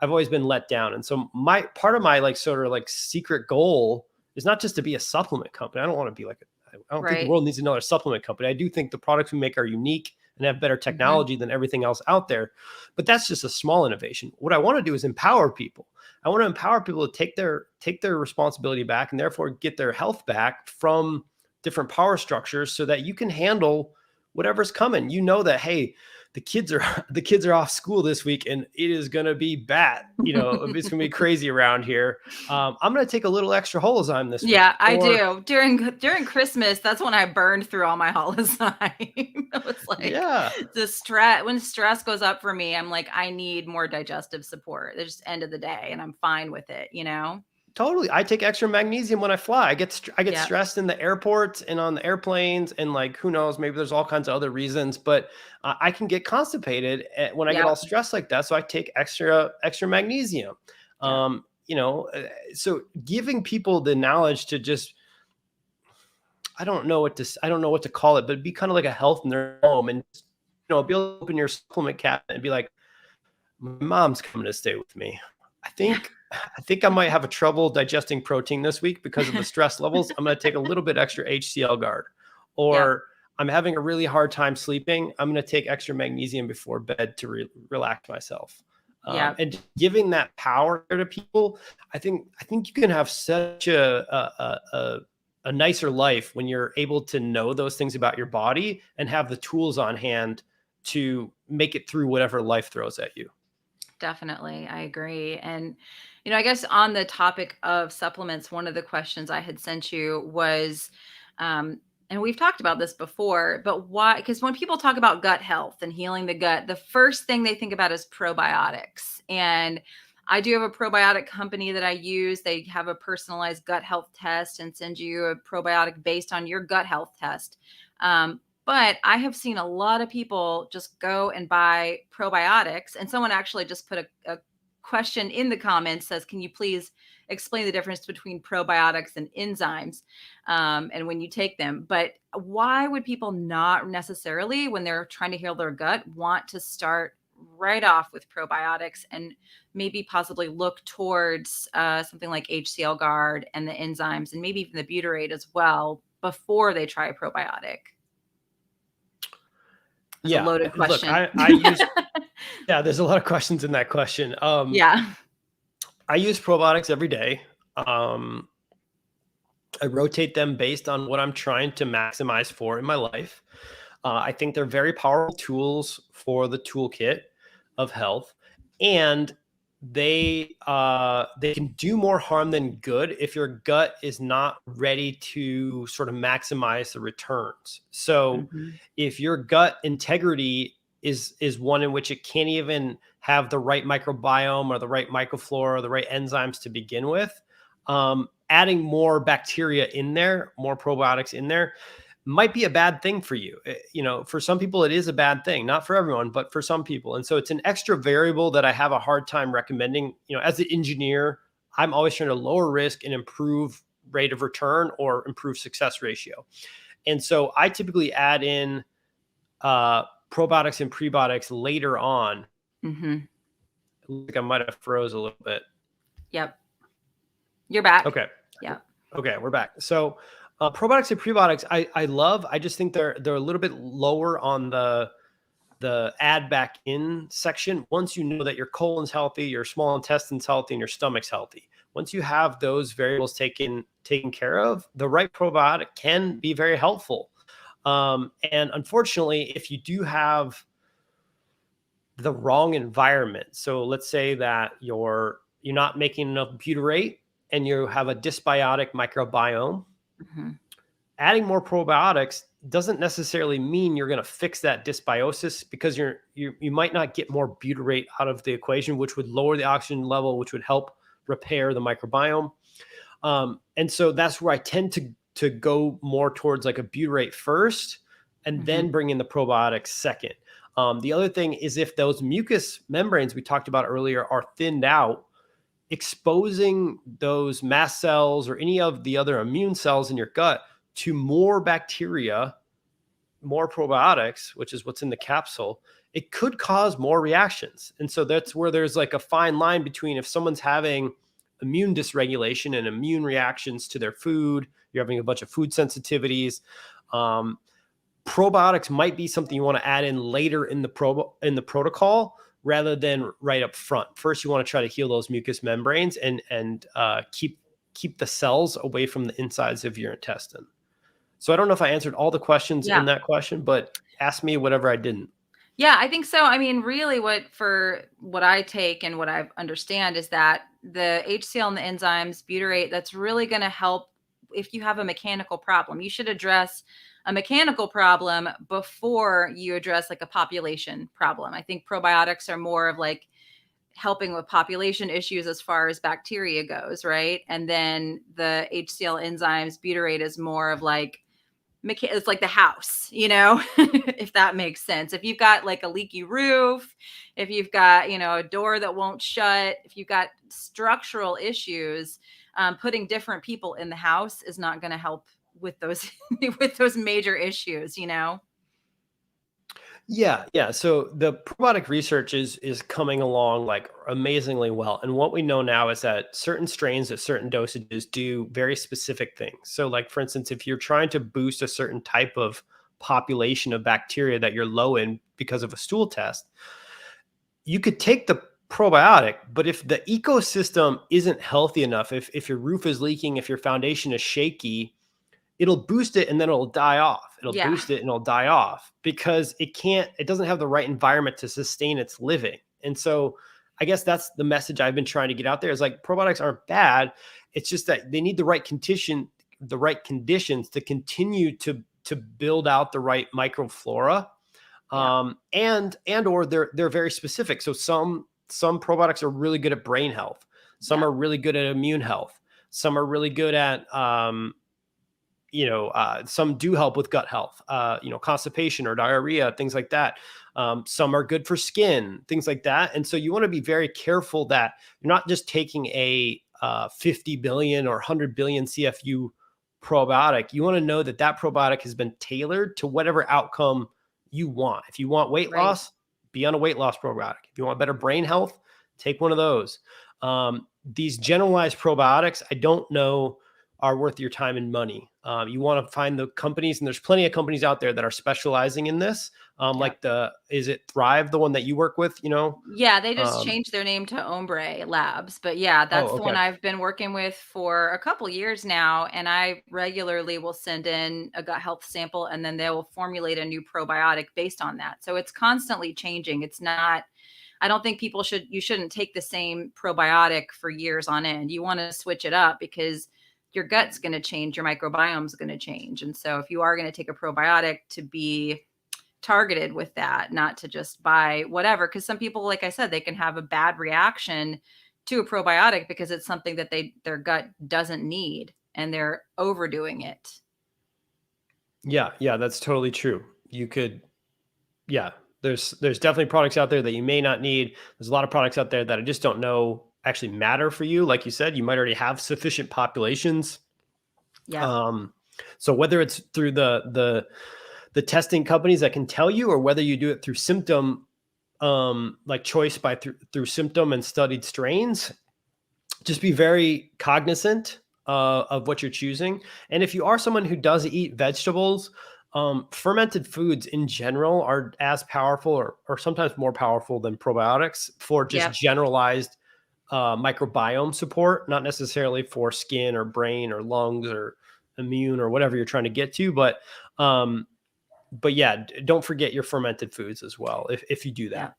I've always been let down. And so my part of my like sort of like secret goal is not just to be a supplement company. I don't want to be like I don't think the Right. world needs another supplement company. I do think the products we make are unique and have better Hmm. technology than everything else out there. But that's just a small innovation. What I want to do is empower people. I want to empower people to take their responsibility back and therefore get their health back from different power structures so that you can handle whatever's coming. You know that, hey, the kids are off school this week and it is going to be bad. It's going to be crazy around here. I'm going to take a little extra holozyme this week. Yeah, I Or do. During Christmas, that's when I burned through all my holozyme. It was like yeah, the stress when stress goes up for me, I'm like, I need more digestive support. It's just end of the day and I'm fine with it, you know? Totally. I take extra magnesium when I fly. I get Yeah. stressed in the airports and on the airplanes, and like who knows, maybe there's all kinds of other reasons, but I can get constipated when I get Yeah. all stressed like that. So I take extra magnesium. Yeah. You know, so giving people the knowledge to just, I don't know what to call it, but be kind of like a health in their home, and be able to open your supplement cabinet and be like, my mom's coming to stay with me. I think I might have a trouble digesting protein this week because of the stress levels. I'm going to take a little bit extra HCl guard. Yeah. Or I'm having a really hard time sleeping. I'm going to take extra magnesium before bed to relax myself. Yeah. And giving that power to people, I think you can have such a nicer life when you're able to know those things about your body and have the tools on hand to make it through whatever life throws at you. Definitely. I agree. And, I guess on the topic of supplements, one of the questions I had sent you was, and we've talked about this before, but why? Because when people talk about gut health and healing the gut, the first thing they think about is probiotics. And I do have a probiotic company that I use. They have a personalized gut health test and send you a probiotic based on your gut health test. But I have seen a lot of people just go and buy probiotics. And someone actually just put a question in the comments, says, can you please explain the difference between probiotics and enzymes, and when you take them? But why would people not necessarily, when they're trying to heal their gut, want to start right off with probiotics and maybe possibly look towards something like HCl guard and the enzymes and maybe even the butyrate as well before they try a probiotic? That's a Yeah. loaded Look, question. I use, yeah, there's a lot of questions in that question. Yeah. I use probiotics every day. Um, I rotate them based on what I'm trying to maximize for in my life. I think they're very powerful tools for the toolkit of health, and they can do more harm than good if your gut is not ready to sort of maximize the returns. So, Mhm. if your gut integrity is one in which it can't even have the right microbiome or the right microflora or the right enzymes to begin with, adding more bacteria in there, more probiotics in there, might be a bad thing for you. For some people, it is a bad thing, not for everyone, but for some people. And so it's an extra variable that I have a hard time recommending. As an engineer, I'm always trying to lower risk and improve rate of return or improve success ratio. And so I typically add in probiotics and prebiotics later on. Mhm. Like I might have froze a little bit. Yep. You're back. Okay. Yep. Okay, we're back. So probiotics and prebiotics, I love. I just think they're a little bit lower on the add back in section. Once you know that your colon's healthy, your small intestine's healthy, and your stomach's healthy. Once you have those variables taken care of, the right probiotic can be very helpful. And unfortunately, if you do have the wrong environment, so let's say that you're not making enough butyrate and you have a dysbiotic microbiome, Mhm. adding more probiotics doesn't necessarily mean you're going to fix that dysbiosis, because you might not get more butyrate out of the equation, which would lower the oxygen level, which would help repair the microbiome. And so that's where I tend to go more towards like a butyrate first, and then Mhm. bring in the probiotics second. The other thing is, if those mucous membranes we talked about earlier are thinned out, exposing those mast cells or any of the other immune cells in your gut to more bacteria, more probiotics, which is what's in the capsule, it could cause more reactions. And so that's where there's like a fine line between, if someone's having immune dysregulation and immune reactions to their food, you're having a bunch of food sensitivities. Probiotics might be something you want to add in later in the protocol rather than right up front. First, you want to try to heal those mucous membranes and keep the cells away from the insides of your intestine. So I don't know if I answered all the questions Yeah. in that question, but ask me whatever I didn't. Yeah, I think so. I mean, really what I take and what I understand is that the HCl and the enzymes, butyrate, that's really going to help if you have a mechanical problem. You should address a mechanical problem before you address like a population problem. I think probiotics are more of like helping with population issues as far as bacteria goes, right? And then the HCl enzymes, butyrate is more of like, it's like the house, if that makes sense. If you've got like a leaky roof, if you've got, a door that won't shut, if you've got structural issues, putting different people in the house is not going to help with those with those major issues. Yeah, yeah. So the probiotic research is coming along like amazingly well. And what we know now is that certain strains at certain dosages do very specific things. So like for instance, if you're trying to boost a certain type of population of bacteria that you're low in because of a stool test, you could take the probiotic, but if the ecosystem isn't healthy enough, if your roof is leaking, if your foundation is shaky, it'll boost it and then it'll die off. It'll Yeah. boost it and it'll die off because it doesn't have the right environment to sustain its living. And so I guess that's the message I've been trying to get out there is like probiotics aren't bad. It's just that they need the right conditions to continue to build out the right microflora. Yeah. Or they're very specific. So some probiotics are really good at brain health. Some Yeah. are really good at immune health. Some are really good at some do help with gut health, constipation or diarrhea, things like that. Some are good for skin, things like that. And so you want to be very careful that you're not just taking a 50 billion or 100 billion CFU probiotic. You want to know that that probiotic has been tailored to whatever outcome you want. If you want weight Right. loss, be on a weight loss probiotic. If you want better brain health, take one of those. These generalized probiotics, I don't know are worth your time and money. You want to find the companies, and there's plenty of companies out there that are specializing in this. Yeah. Is it Thrive, the one that you work with, Yeah, they just changed their name to Ombre Labs. But yeah, that's the one okay. I've been working with for a couple years now. And I regularly will send in a gut health sample and then they will formulate a new probiotic based on that. So it's constantly changing. It's not, I don't think you shouldn't take the same probiotic for years on end. You want to switch it up because your gut's going to change, your microbiome is going to change. And so if you are going to take a probiotic, to be targeted with that, not to just buy whatever. Because some people, like I said, they can have a bad reaction to a probiotic because it's something that their gut doesn't need and they're overdoing it. Yeah, that's totally true. You could, yeah, there's definitely products out there that you may not need. There's a lot of products out there that I just don't know actually matter for you. Like you said, you might already have sufficient populations. Yeah. So whether it's through the testing companies that can tell you, or whether you do it through symptom, like choice through symptom and studied strains, just be very cognizant of what you're choosing. And if you are someone who does eat vegetables, fermented foods in general are as powerful or sometimes more powerful than probiotics for just Yep. generalized microbiome support, not necessarily for skin or brain or lungs or immune or whatever you're trying to get to. But yeah, don't forget your fermented foods as well if you do Yeah. that.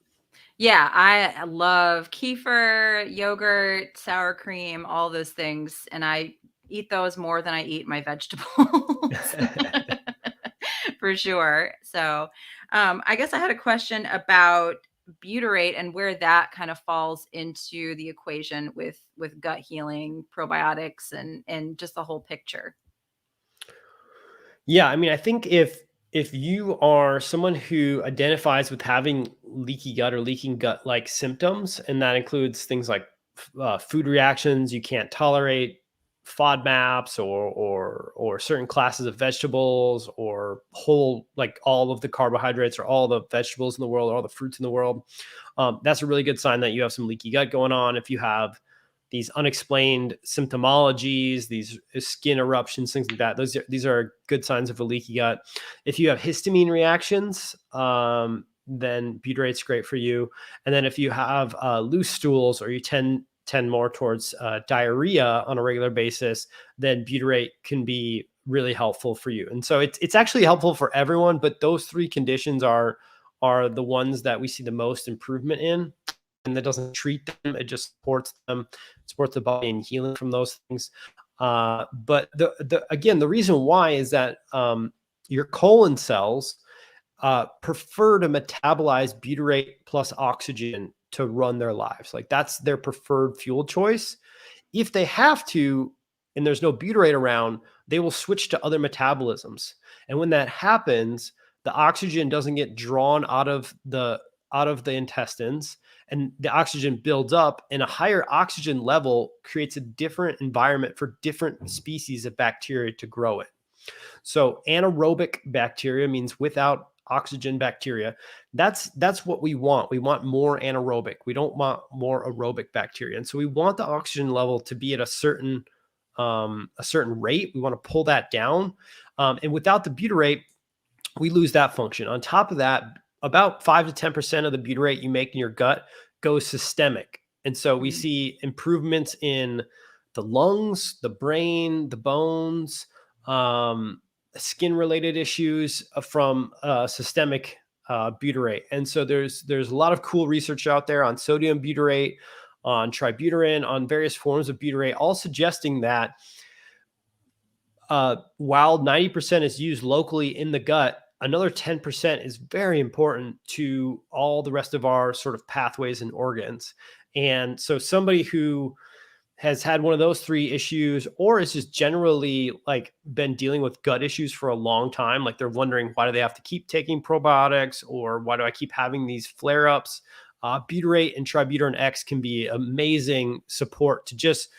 Yeah, I love kefir, yogurt, sour cream, all those things, and I eat those more than I eat my vegetables. For sure. So, I guess I had a question about butyrate and where that kind of falls into the equation with gut healing, probiotics, and just the whole picture. Yeah, I mean, I think if you are someone who identifies with having leaky gut or leaking gut like symptoms, and that includes things like food reactions you can't tolerate, FODMAPs, or certain classes of vegetables, or whole like all of the carbohydrates or all the vegetables in the world or all the fruits in the world, that's a really good sign that you have some leaky gut going on. If you have these unexplained symptomologies, these skin eruptions, things like that, these are good signs of a leaky gut. If you have histamine reactions, then butyrate's great for you. And then if you have loose stools, or you tend more towards diarrhea on a regular basis, then butyrate can be really helpful for you. And so it's actually helpful for everyone, but those three conditions are the ones that we see the most improvement in. And that doesn't treat them, it just supports them, supports the body in healing from those things. But the reason why is that your colon cells prefer to metabolize butyrate plus oxygen to run their lives. Like that's their preferred fuel choice. If they have to, and there's no butyrate around, they will switch to other metabolisms. And when that happens, the oxygen doesn't get drawn out of the intestines, and the oxygen builds up, and a higher oxygen level creates a different environment for different species of bacteria to grow it. So anaerobic bacteria means without oxygen bacteria. That's what we want. We want more anaerobic. We don't want more aerobic bacteria. And so we want the oxygen level to be at a certain rate. We want to pull that down. And without the butyrate, we lose that function. On top of that, about 5 to 10% of the butyrate you make in your gut goes systemic. And so we see improvements in the lungs, the brain, the bones, skin related issues from systemic butyrate. And so there's a lot of cool research out there on sodium butyrate, on tributyrin, on various forms of butyrate, all suggesting that while 90% is used locally in the gut, another 10% is very important to all the rest of our sort of pathways and organs. And so somebody who has had one of those three issues, or is just generally like been dealing with gut issues for a long time, like they're wondering, why do they have to keep taking probiotics, or why do I keep having these flare-ups? Butyrate and tributyrin X can be amazing support to just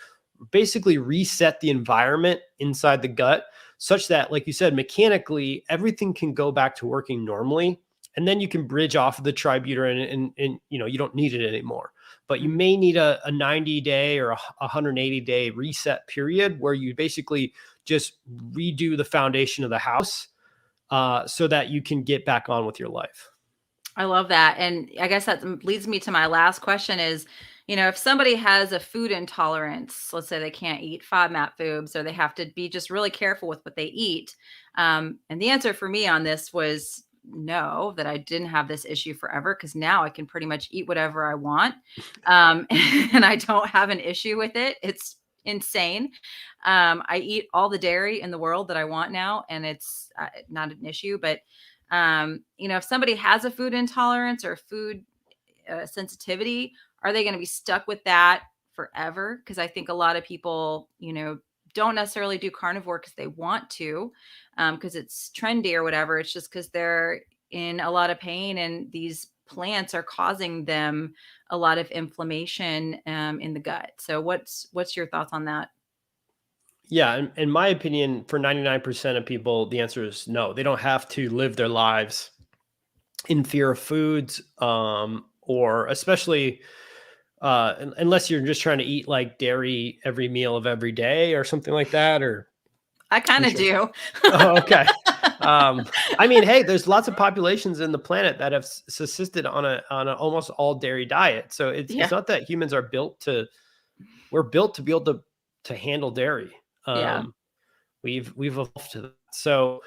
basically reset the environment inside the gut, such that, like you said, mechanically everything can go back to working normally, and then you can bridge off of the tributyrin and you don't need it anymore. But you may need a 90-day or a 180-day reset period where you basically just redo the foundation of the house so that you can get back on with your life. I love that. And I guess that leads me to my last question is, if somebody has a food intolerance, let's say they can't eat FODMAP foods, or they have to be just really careful with what they eat. And the answer for me on this was no, that I didn't have this issue forever, because now I can pretty much eat whatever I want. And I don't have an issue with it. It's insane. I eat all the dairy in the world that I want now, and it's not an issue. But, if somebody has a food intolerance or food sensitivity, are they going to be stuck with that forever? Because I think a lot of people, don't necessarily do carnivore because they want to, because it's trendy or whatever. It's just because they're in a lot of pain, and these plants are causing them a lot of inflammation in the gut. So what's your thoughts on that? Yeah, in my opinion, for 99% of people, the answer is no. They don't have to live their lives in fear of foods, or especially unless you're just trying to eat like dairy every meal of every day or something like that. Or I kind of do. Oh, okay. I mean, hey, there's lots of populations in the planet that have subsisted on an almost all dairy diet. So it's not that humans are we're built to be able to handle dairy. We've evolved to that. So,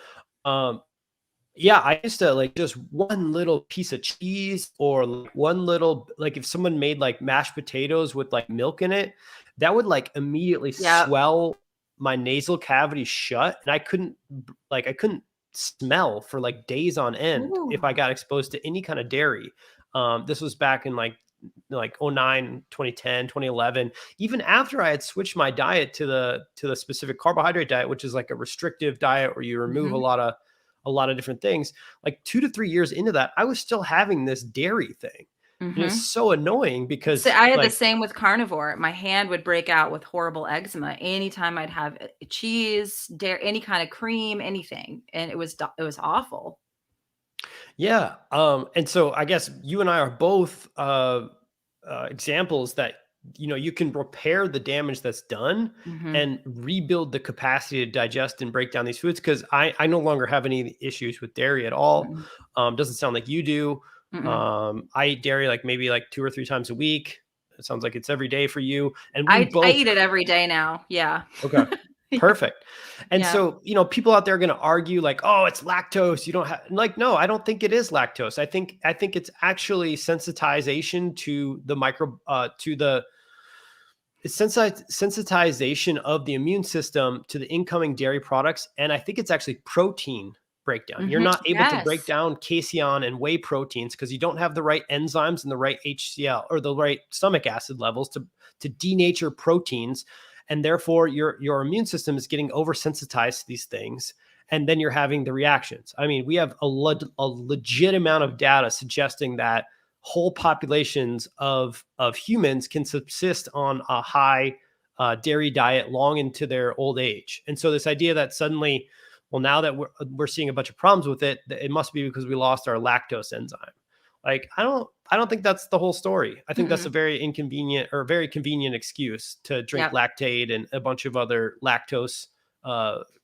yeah, I used to like just one little piece of cheese, or like one little, like if someone made like mashed potatoes with like milk in it, that would like immediately swell my nasal cavity shut. And I couldn't smell for like days on end. Ooh. If I got exposed to any kind of dairy. This was back in like 09, 2010, 2011, even after I had switched my diet to the specific carbohydrate diet, which is like a restrictive diet where you remove a lot of different things. Like 2 to 3 years into that, I was still having this dairy thing. And it's so annoying because so I had the same with carnivore. My hand would break out with horrible eczema anytime I'd have cheese, dairy, any kind of cream, anything. And it was awful. Yeah. And so I guess you and I are both examples that, you can repair the damage that's done and rebuild the capacity to digest and break down these foods. Cause I no longer have any issues with dairy at all. Doesn't sound like you do. I eat dairy like maybe like 2 or 3 times a week. It sounds like it's every day for you. And I eat it every day now. Yeah. Okay. Perfect. And so, people out there are going to argue like, oh, it's lactose. You don't have like, no, I don't think it is lactose. I think it's actually sensitization to the sensitization of the immune system to the incoming dairy products. And I think it's actually protein breakdown. You're Mhm. not able to break Yes. down casein and whey proteins because you don't have the right enzymes and the right HCl or the right stomach acid levels to denature proteins, and therefore your immune system is getting oversensitized to these things, and then you're having the reactions. I mean, we have a legit amount of data suggesting that whole populations of humans can subsist on a high dairy diet long into their old age. And so this idea that suddenly, well, now that we're seeing a bunch of problems with it, it must be because we lost our lactose enzyme. Like, I don't think that's the whole story. I think that's a Mm-mm. very inconvenient or very convenient excuse to drink Yep. lactate and a bunch of other lactose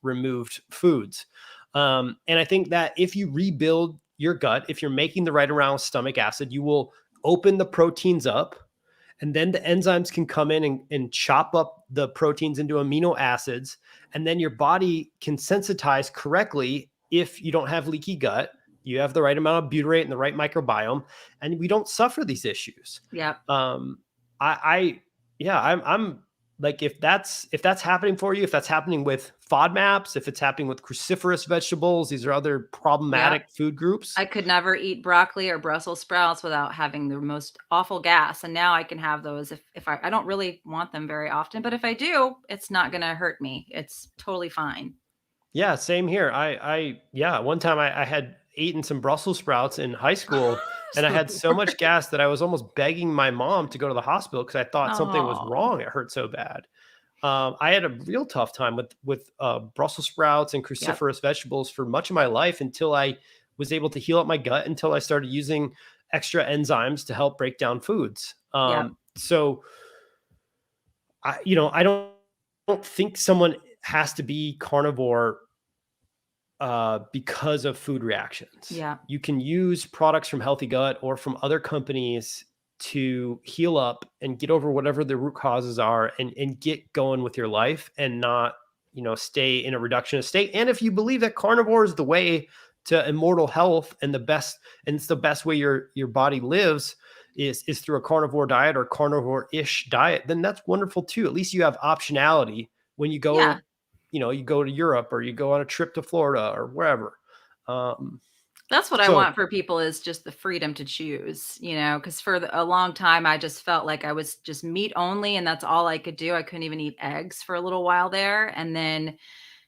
removed foods. And I think that if you rebuild your gut, if you're making the right amount of stomach acid, you will open the proteins up, and then the enzymes can come in and chop up the proteins into amino acids, and then your body can sensitize correctly. If you don't have leaky gut, you have the right amount of butyrate and the right microbiome, and we don't suffer these issues. Yep. um I yeah, I'm like, if that's happening for you, if that's happening with FODMAPs, if it's happening with cruciferous vegetables, these are other Yep. problematic food groups. I could never eat broccoli or Brussels sprouts without having the most awful gas, and now I can have those if I don't really want them very often, but if I do, it's not gonna hurt me. It's totally fine. Yeah, same here. Yeah, one time I had eaten some Brussels sprouts in high school, and I So had so much gas that I was almost begging my mom to go to the hospital because I thought something was Oh, wrong. It hurt so bad. I had a real tough time with Brussels sprouts and yep, cruciferous vegetables for much of my life until I was able to heal up my gut, until I started using extra enzymes to help break down foods. yep, So I don't think someone has to be carnivore because of food reactions. yeah, You can use products from Healthy Gut or from other companies to heal up and get over whatever the root causes are, and get going with your life, and not, stay in a reductionist state. And if you believe that carnivore is the way to immortal health, and it's the best way your body lives is through a carnivore diet or carnivore-ish diet, then that's wonderful too. At least you have optionality when you yeah. go, you go to Europe or you go on a trip to Florida or wherever. Um, That's what I so want for people is just the freedom to choose, because for a long time, I just felt like I was just meat only and that's all I could do. I couldn't even eat eggs for a little while there. And then,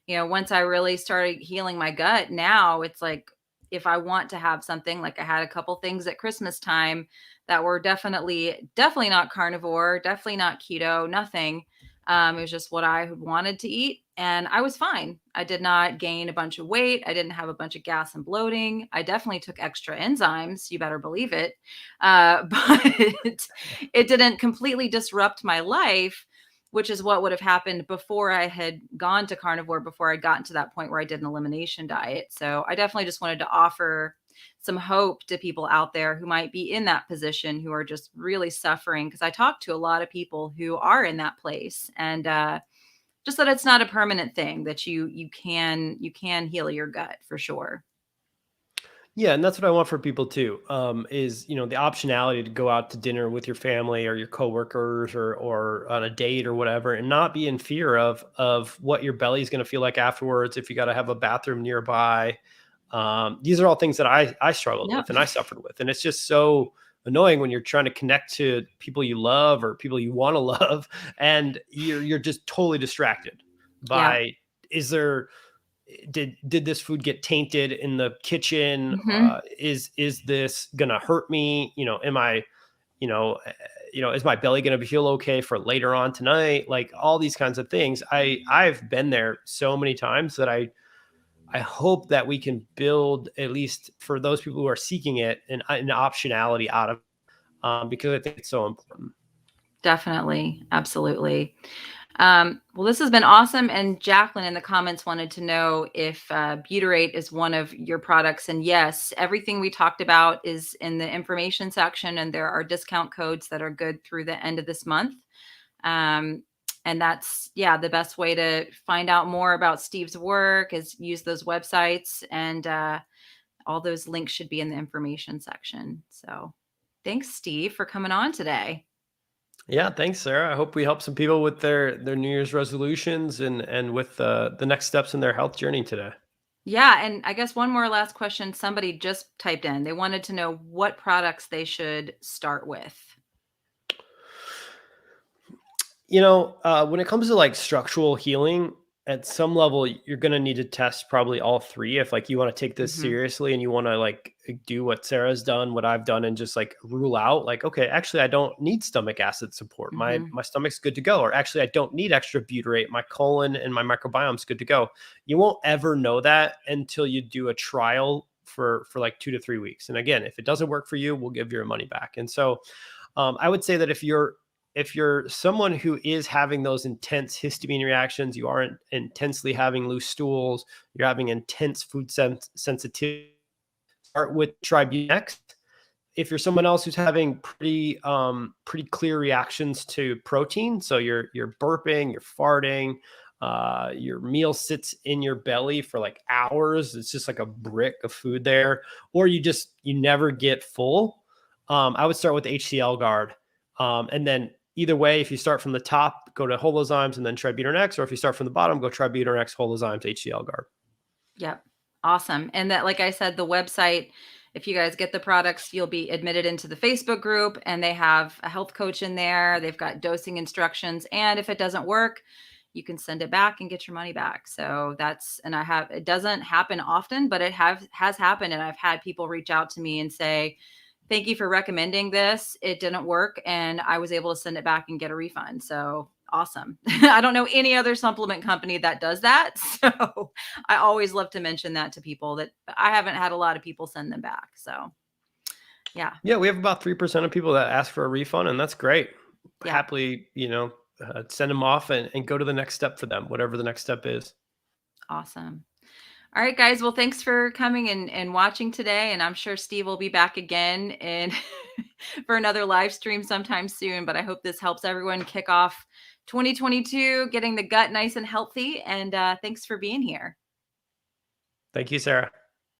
once I really started healing my gut, now it's like if I want to have something, like I had a couple things at Christmas time that were definitely not carnivore, definitely not keto, nothing. It was just what I wanted to eat, and I was fine. I did not gain a bunch of weight. I didn't have a bunch of gas and bloating. I definitely took extra enzymes. You better believe it. But it didn't completely disrupt my life, which is what would have happened before I had gone to carnivore, before I'd gotten to that point where I did an elimination diet. So I definitely just wanted to offer some hope to people out there who might be in that position, who are just really suffering. Because I talk to a lot of people who are in that place, and just that it's not a permanent thing. That you can heal your gut for sure. yeah, and that's what I want for people too. Is, the optionality to go out to dinner with your family or your coworkers, or on a date or whatever, and not be in fear of what your belly is going to feel like afterwards, if you got to have a bathroom nearby. These are all things that I struggled Yep. with and I suffered with, and it's just so annoying when you're trying to connect to people you love or people you want to love, and you're just totally distracted Yeah. by, is there did this food get tainted in the kitchen? Hmm. Is this gonna hurt me? Am I, you know, eh, is my belly gonna feel okay for later on tonight? Like, all these kinds of things. I've been there so many times that I hope that we can build, at least for those people who are seeking it, an optionality out of, because I think it's so important. Definitely. Absolutely. Well, this has been awesome. And Jacqueline in the comments wanted to know if Butyrate is one of your products. And yes, everything we talked about is in the information section, and there are discount codes that are good through the end of this month. Um, and that's, yeah, the best way to find out more about Steve's work is use those websites, and all those links should be in the information section. So thanks, Steve, for coming on today. Yeah, thanks, Sarah. I hope we help some people with their New Year's resolutions, and with the next steps in their health journey today. Yeah, and I guess one more last question somebody just typed in. They wanted to know what products they should start with. When it comes to like structural healing, at some level, you're going to need to test probably all three. If like you want to take this Mhm. seriously and you want to like do what Sarah's done, what I've done, and just like rule out like, okay, actually, I don't need stomach acid support. My Mhm. my stomach's good to go. Or actually, I don't need extra butyrate. My colon and my microbiome's good to go. You won't ever know that until you do a trial for like 2 to 3 weeks. And again, if it doesn't work for you, we'll give your money back. And so I would say that if you're someone who is having those intense histamine reactions, you aren't intensely having loose stools, you're having intense food sensitivity, start with Tribunex. If you're someone else who's having pretty clear reactions to protein, so you're burping, you're farting, your meal sits in your belly for like hours, it's just like a brick of food there, or you never get full. I would start with the HCL guard, and then either way, if you start from the top, go to Holozymes and then Tribunex, or if you start from the bottom, go Tribunex, Holozymes, HCL guard. Yep. Awesome. And that, like I said, the website, if you guys get the products, you'll be admitted into the Facebook group and they have a health coach in there. They've got dosing instructions. And if it doesn't work, you can send it back and get your money back. So it doesn't happen often, but has happened. And I've had people reach out to me and say, thank you for recommending this. It didn't work. And I was able to send it back and get a refund. So awesome. I don't know any other supplement company that does that. So I always love to mention that to people that I haven't had a lot of people send them back. So yeah. Yeah, we have about 3% of people that ask for a refund, and that's great. Yeah. Happily, send them off and go to the next step for them, whatever the next step is. Awesome. All right, guys. Well, thanks for coming and watching today. And I'm sure Steve will be back again and for another live stream sometime soon. But I hope this helps everyone kick off 2022, getting the gut nice and healthy. And thanks for being here. Thank you, Sarah.